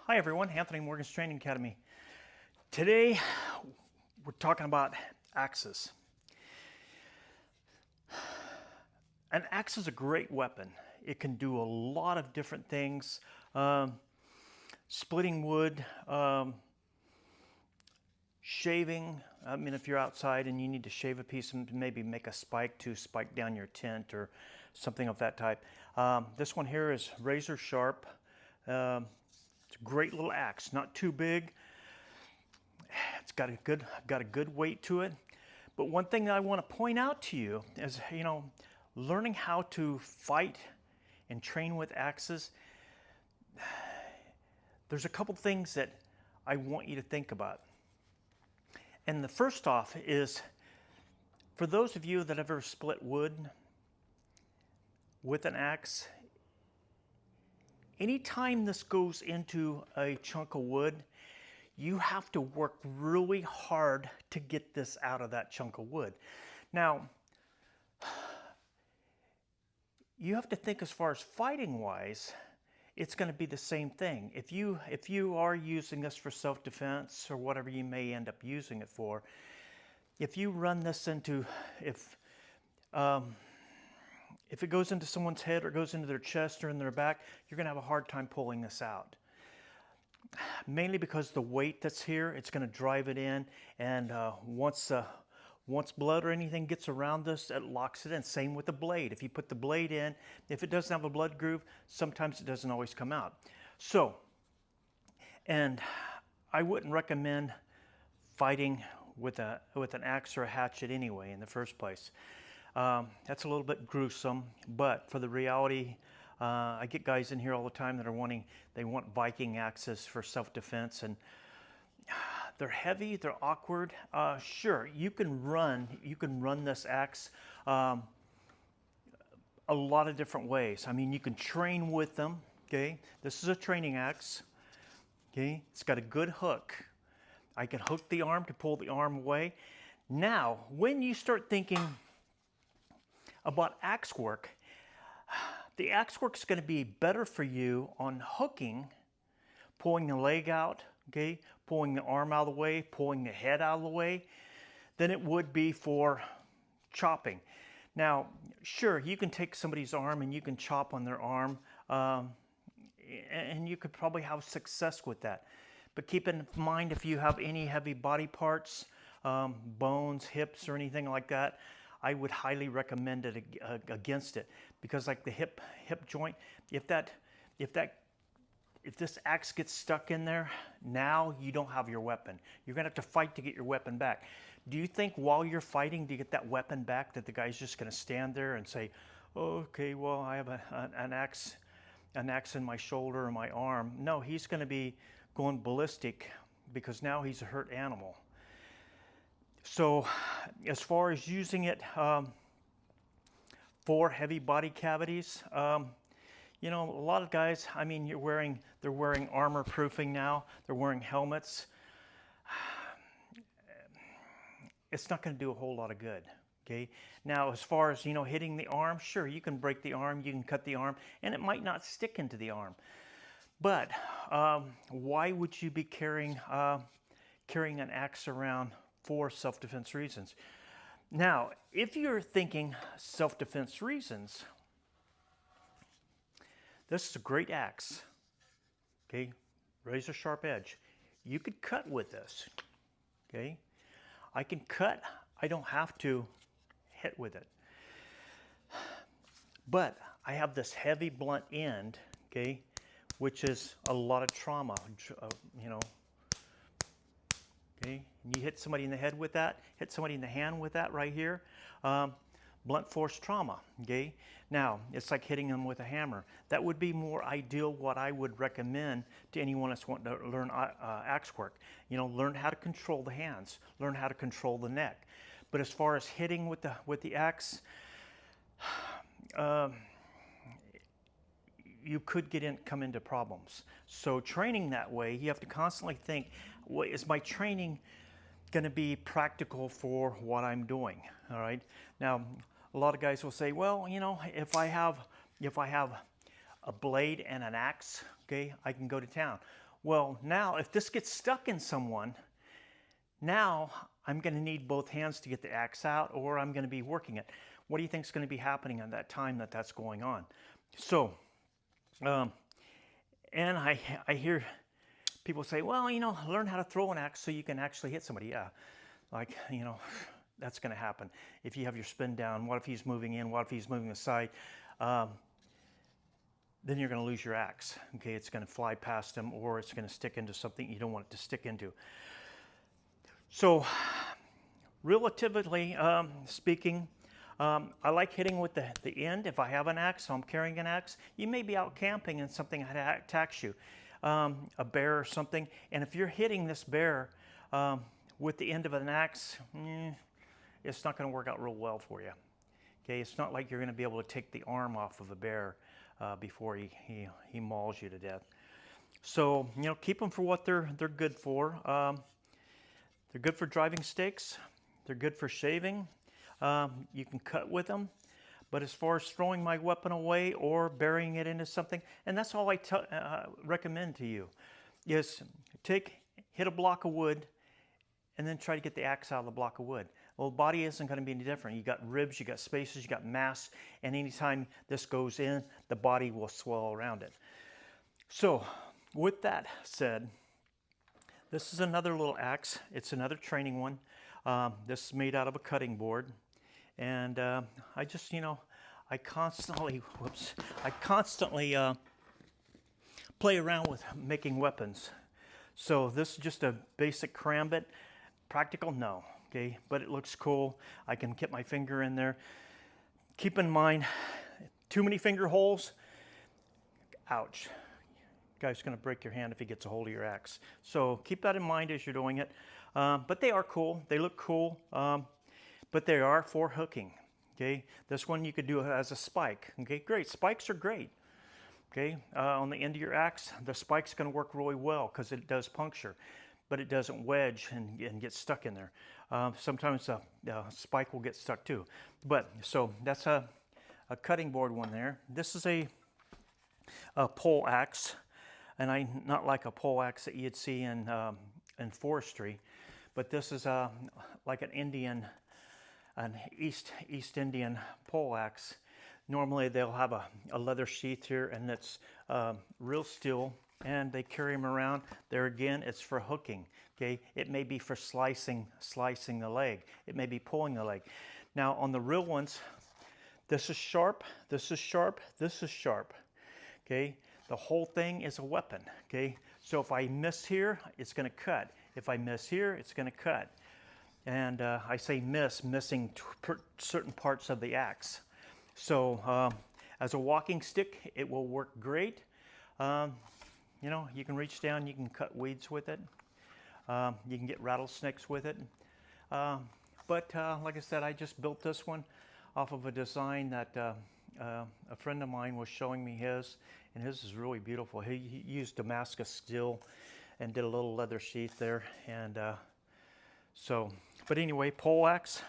Hi everyone, Anthony Morgan's Training Academy. Today we're talking about axes. An axe is a great weapon. It can do a lot of different things. Splitting wood, shaving. I mean, if you're outside and you need to shave a piece and maybe make a spike to spike down your tent or something of that type. This one here is razor sharp. It's a great little axe, not too big. It's got a good weight to it. But one thing that I want to point out to you is, learning how to fight and train with axes, there's a couple things that I want you to think about. And the first off is, for those of you that have ever split wood with an axe, anytime this goes into a chunk of wood, you have to work really hard to get this out of that chunk of wood. Now, you have to think as far as fighting wise, it's going to be the same thing. If you are using this for self-defense or whatever you may end up using it for, if you run this into, if it goes into someone's head or goes into their chest or in their back, you're going to have a hard time pulling this out. Mainly because the weight that's here, it's going to drive it in, and once blood or anything gets around this, it locks it in. Same with the blade. If you put the blade in, if it doesn't have a blood groove, sometimes it doesn't always come out. So, and I wouldn't recommend fighting with an axe or a hatchet anyway in the first place. That's a little bit gruesome, but for the reality, I get guys in here all the time that are they want Viking axes for self-defense, and they're heavy, they're awkward. Sure, you can run this axe a lot of different ways. I mean, you can train with them. Okay, this is a training axe. Okay, it's got a good hook. I can hook the arm to pull the arm away. Now, when you start thinking about axe work, the axe work is going to be better for you on hooking, pulling the leg out, okay, pulling the arm out of the way, pulling the head out of the way, than it would be for chopping. Now, sure, you can take somebody's arm and you can chop on their arm, and you could probably have success with that. But keep in mind, if you have any heavy body parts, bones, hips, or anything like that, I would highly recommend it against it, because like the hip joint, if this axe gets stuck in there, now you don't have your weapon. You're gonna have to fight to get your weapon back. Do you think while you're fighting to get that weapon back that the guy's just gonna stand there and say, oh, okay, well, I have an axe in my shoulder or my arm? No, he's gonna be going ballistic because now he's a hurt animal. So as far as using it for heavy body cavities, a lot of guys, I mean, they're wearing armor proofing now. They're wearing helmets. It's not going to do a whole lot of good. Okay. Now, as far as hitting the arm, sure, you can break the arm, you can cut the arm, and it might not stick into the arm. But why would you be carrying an axe around for self-defense reasons? Now, if you're thinking self-defense reasons, this is a great axe. Okay, razor sharp edge. You could cut with this. Okay, I can cut. I don't have to hit with it. But I have this heavy blunt end. Okay, which is a lot of trauma. Okay, and you hit somebody in the head with that, hit somebody in the hand with that right here, blunt force trauma. Okay, now it's like hitting them with a hammer. That would be more ideal. What I would recommend to anyone that's wanting to learn axe work, learn how to control the hands, learn how to control the neck. But as far as hitting with the axe, you could come into problems. So training that way, you have to constantly think, is my training going to be practical for what I'm doing? All right. Now, a lot of guys will say, well, if I have a blade and an axe, okay, I can go to town. Well, now if this gets stuck in someone, now I'm going to need both hands to get the axe out, or I'm going to be working it. What do you think is going to be happening at that time that that's going on? So, and I hear people say, well, you know, learn how to throw an axe so you can actually hit somebody. Yeah, like, you know, that's going to happen. If you have your spin down, what if he's moving in? What if he's moving aside? Then you're going to lose your axe. Okay, it's going to fly past him, or it's going to stick into something you don't want it to stick into. So, relatively speaking, I like hitting with the end. If I have an axe, so I'm carrying an axe, you may be out camping and something attacks you, a bear or something, and if you're hitting this bear with the end of an axe, it's not going to work out real well for you. Okay, it's not like you're going to be able to take the arm off of a bear before he mauls you to death. So, you know, keep them for what they're good for. They're good for driving stakes. They're good for shaving. You can cut with them. But as far as throwing my weapon away or burying it into something, and that's all I recommend to you, is hit a block of wood and then try to get the axe out of the block of wood. Well, the body isn't going to be any different. You got ribs, you got spaces, you got mass, and anytime this goes in, the body will swell around it. So, with that said, this is another little axe. It's another training one. This is made out of a cutting board. And I just, you know, I constantly play around with making weapons. So this is just a basic karambit. Practical? No. Okay, but it looks cool. I can get my finger in there. Keep in mind, too many finger holes, ouch. Guy's going to break your hand if he gets a hold of your axe. So keep that in mind as you're doing it. But they are cool. They look cool. But they are for hooking. Okay, this one you could do as a spike. Okay, great. Spikes are great. Okay, on the end of your axe, the spike's going to work really well because it does puncture, but it doesn't wedge and get stuck in there. Sometimes a spike will get stuck too. But so that's a cutting board one there. This is a pole axe, and not like a pole axe that you'd see in forestry, but this is like an East Indian pole axe. Normally they'll have a leather sheath here, and it's real steel, and they carry them around. There again, it's for hooking. Okay, it may be for slicing the leg. It may be pulling the leg. Now on the real ones, this is sharp, this is sharp, this is sharp. Okay, the whole thing is a weapon. Okay, so if I miss here, it's going to cut. If I miss here, it's going to cut. And I say missing certain parts of the axe. So as a walking stick, it will work great. You know, you can reach down, you can cut weeds with it. You can get rattlesnakes with it. But like I said, I just built this one off of a design that a friend of mine was showing me his, and his is really beautiful. He used Damascus steel and did a little leather sheath there. And but anyway, pole axe,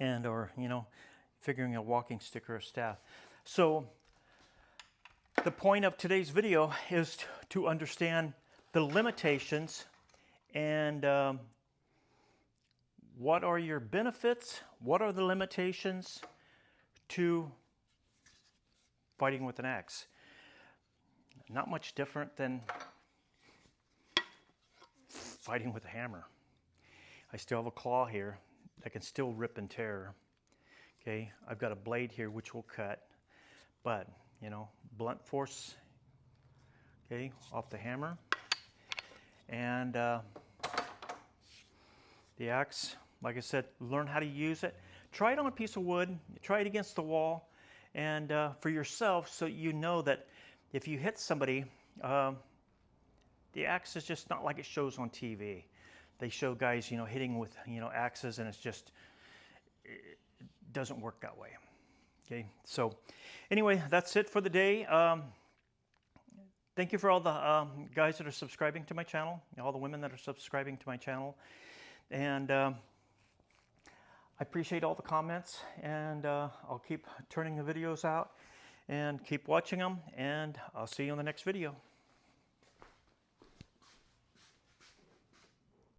or, you know, figuring a walking stick or a staff. So the point of today's video is to understand the limitations and what are your benefits, what are the limitations to fighting with an axe. Not much different than fighting with a hammer. I still have a claw here that can still rip and tear. Okay, I've got a blade here which will cut, but, you know, blunt force, okay, off the hammer. And the axe, like I said, learn how to use it. Try it on a piece of wood, try it against the wall, and for yourself, so you know that if you hit somebody, the axe is just not like it shows on TV. They show guys, you know, hitting with, you know, axes, and it doesn't work that way. Okay, so anyway, that's it for the day. Thank you for all the guys that are subscribing to my channel, all the women that are subscribing to my channel, and I appreciate all the comments, and I'll keep turning the videos out and keep watching them, and I'll see you in the next video.